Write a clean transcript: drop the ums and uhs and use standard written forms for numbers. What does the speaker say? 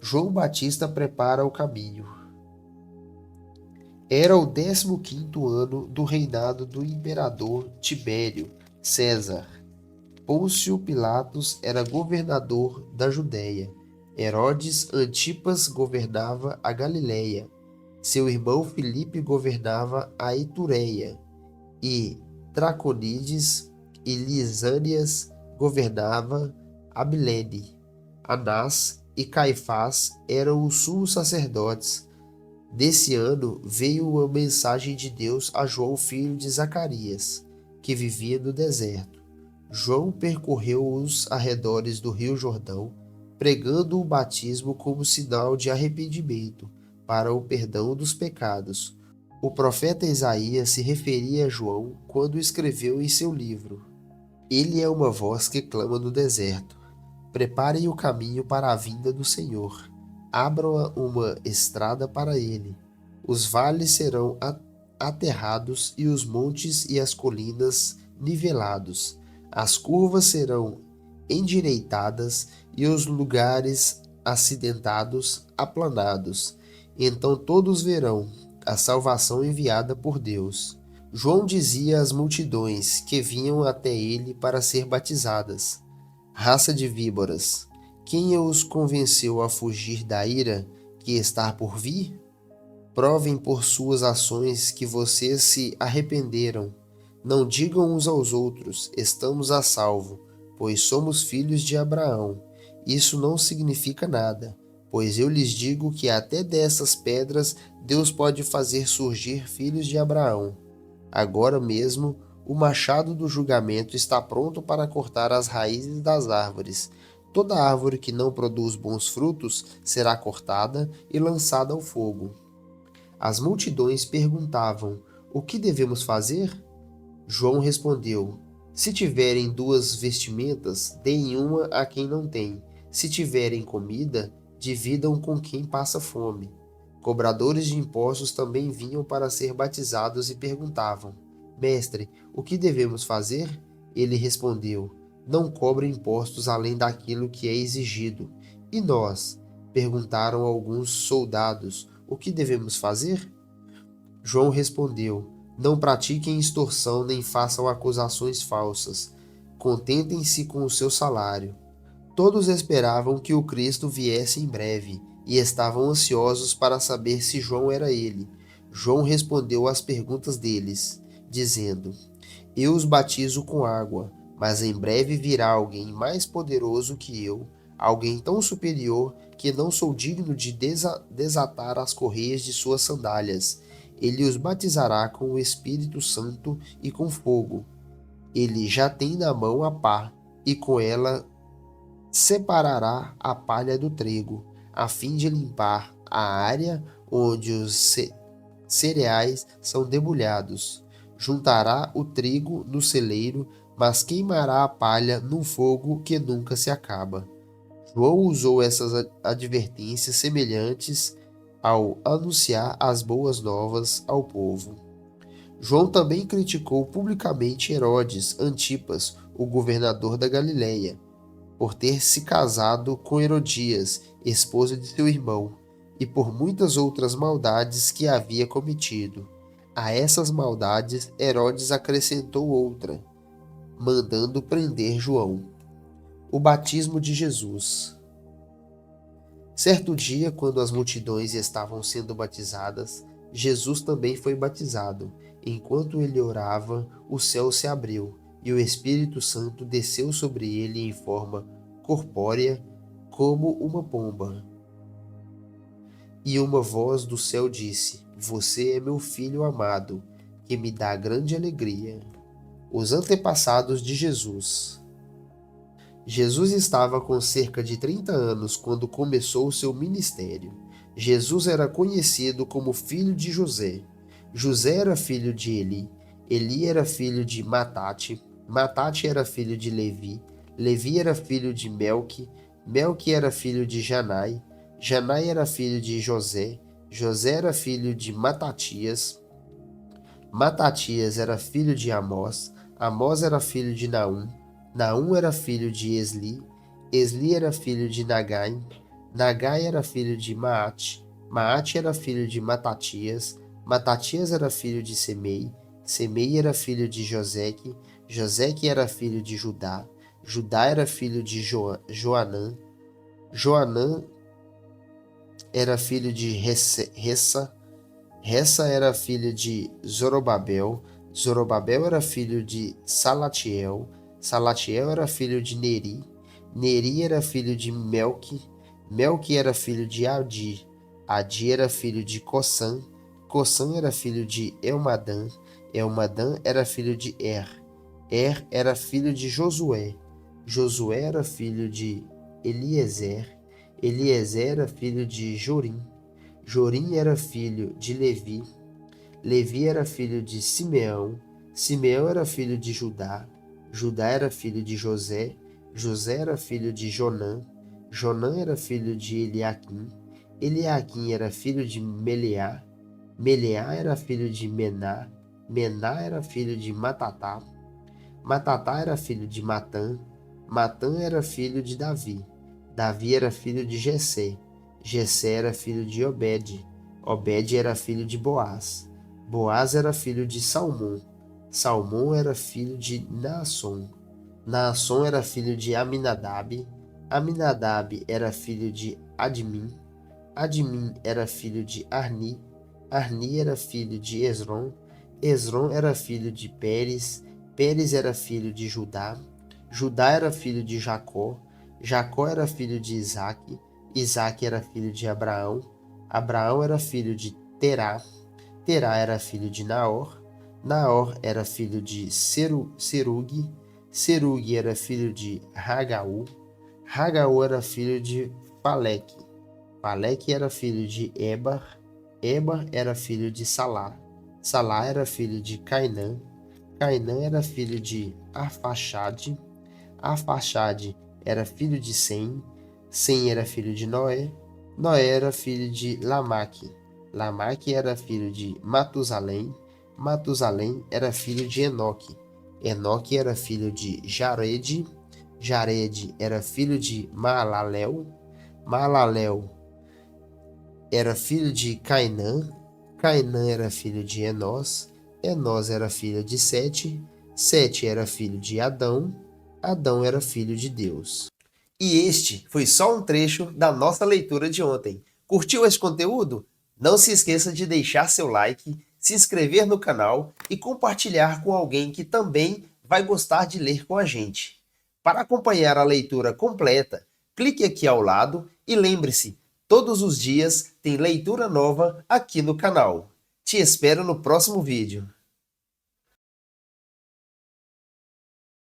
João Batista prepara o caminho. Era o 15º ano do reinado do imperador Tibério César. Pôncio Pilatos era governador da Judéia. Herodes Antipas governava a Galiléia. Seu irmão Filipe governava a Itureia. E Traconides e Lisânias governava Abilene. Anás e Caifás eram os sumos sacerdotes. Desse ano veio uma mensagem de Deus a João, filho de Zacarias, que vivia no deserto. João percorreu os arredores do rio Jordão, pregando o batismo como sinal de arrependimento para o perdão dos pecados. O profeta Isaías se referia a João quando escreveu em seu livro: Ele é uma voz que clama no deserto. Preparem o caminho para a vinda do Senhor. Abram uma estrada para ele. Os vales serão aterrados e os montes e as colinas nivelados. As curvas serão endireitadas e os lugares acidentados aplanados. Então todos verão a salvação enviada por Deus. João dizia às multidões que vinham até ele para ser batizadas: Raça de víboras, quem os convenceu a fugir da ira que está por vir? Provem por suas ações que vocês se arrependeram. Não digam uns aos outros: estamos a salvo, pois somos filhos de Abraão. Isso não significa nada, pois eu lhes digo que até dessas pedras Deus pode fazer surgir filhos de Abraão. Agora mesmo, o machado do julgamento está pronto para cortar as raízes das árvores. Toda árvore que não produz bons frutos será cortada e lançada ao fogo. As multidões perguntavam: O que devemos fazer? João respondeu: Se tiverem 2 vestimentas, deem uma a quem não tem. Se tiverem comida, dividam com quem passa fome. Cobradores de impostos também vinham para ser batizados e perguntavam: Mestre, o que devemos fazer? Ele respondeu: Não cobre impostos além daquilo que é exigido. E nós? Perguntaram alguns soldados: O que devemos fazer? João respondeu: Não pratiquem extorsão nem façam acusações falsas. Contentem-se com o seu salário. Todos esperavam que o Cristo viesse em breve e estavam ansiosos para saber se João era ele. João respondeu às perguntas deles, dizendo: Eu os batizo com água, mas em breve virá alguém mais poderoso que eu, alguém tão superior que não sou digno de desatar as correias de suas sandálias. Ele os batizará com o Espírito Santo e com fogo. Ele já tem na mão a pá, e com ela separará a palha do trigo, a fim de limpar a área onde os cereais são debulhados. Juntará o trigo no celeiro, mas queimará a palha num fogo que nunca se acaba. João usou essas advertências semelhantes ao anunciar as boas novas ao povo. João também criticou publicamente Herodes Antipas, o governador da Galiléia, por ter se casado com Herodias, esposa de seu irmão, e por muitas outras maldades que havia cometido. A essas maldades Herodes acrescentou outra, mandando prender João. O batismo de Jesus. Certo dia, quando as multidões estavam sendo batizadas, Jesus também foi batizado. Enquanto ele orava, o céu se abriu e o Espírito Santo desceu sobre ele em forma corpórea, como uma pomba. E uma voz do céu disse: Você é meu filho amado, que me dá grande alegria. Os antepassados de Jesus. Jesus estava com cerca de 30 anos quando começou seu ministério. Jesus era conhecido como filho de José. José era filho de Eli. Eli era filho de Matate. Matate era filho de Levi. Levi era filho de Melque. Melque era filho de Janai. Janai era filho de José. José era filho de Matatias. Matatias era filho de Amós. Amós era filho de Naum. Naum era filho de Esli. Esli era filho de Nagai. Nagai era filho de Maate, Maate era filho de Matatias, Matatias era filho de Semei, Semei era filho de Joseque, Joseque era filho de Judá, Judá era filho de Joanã, Joanã era filho de Ressa, Ressa era filho de Zorobabel, Zorobabel era filho de Salatiel, Salatiel era filho de Neri, Neri era filho de Melque, Melque era filho de Adi, Adi era filho de Cossã, Cossã era filho de Elmadã, Elmadã era filho de Er era filho de Josué, Josué era filho de Eliezer, Eliezer era filho de Jorim, Jorim era filho de Levi, Levi era filho de Simeão, Simeão era filho de Judá, Judá era filho de José, José era filho de Jonã, Jonã era filho de Eliaquim, Eliaquim era filho de Meleá, Meleá era filho de Mená, Mená era filho de Matatá, Matatá era filho de Matã, Matã era filho de Davi, Davi era filho de Jessé, Jessé era filho de Obed, Obed era filho de Boaz, Boaz era filho de Salmão, Salmão era filho de Naasson, Naasson era filho de Aminadab, Aminadab era filho de Admin, Admin era filho de Arni, Arni era filho de Esrom, Esrom era filho de Pérez, Pérez era filho de Judá, Judá era filho de Jacó, Jacó era filho de Isaque, Isaque era filho de Abraão, Abraão era filho de Terá, Terá era filho de Naor, Naor era filho de Serugue, Serugue era filho de Ragaú, Ragaú era filho de Faleque, Faleque era filho de Ebar, Ebar era filho de Salá, Salá era filho de Cainã, Cainã era filho de Arfaxade, Arfaxade era filho de Sem, Sem era filho de Noé, Noé era filho de Lamaque, Lamaque era filho de Matusalém, Matusalém era filho de Enoque, Enoque era filho de Jared, Jared era filho de Maalalel, Maalalel era filho de Cainã, Cainã era filho de Enós, Enós era filho de Sete, Sete era filho de Adão, Adão era filho de Deus. E este foi só um trecho da nossa leitura de ontem. Curtiu esse conteúdo? Não se esqueça de deixar seu like, se inscrever no canal e compartilhar com alguém que também vai gostar de ler com a gente. Para acompanhar a leitura completa, clique aqui ao lado e lembre-se, todos os dias tem leitura nova aqui no canal. Te espero no próximo vídeo.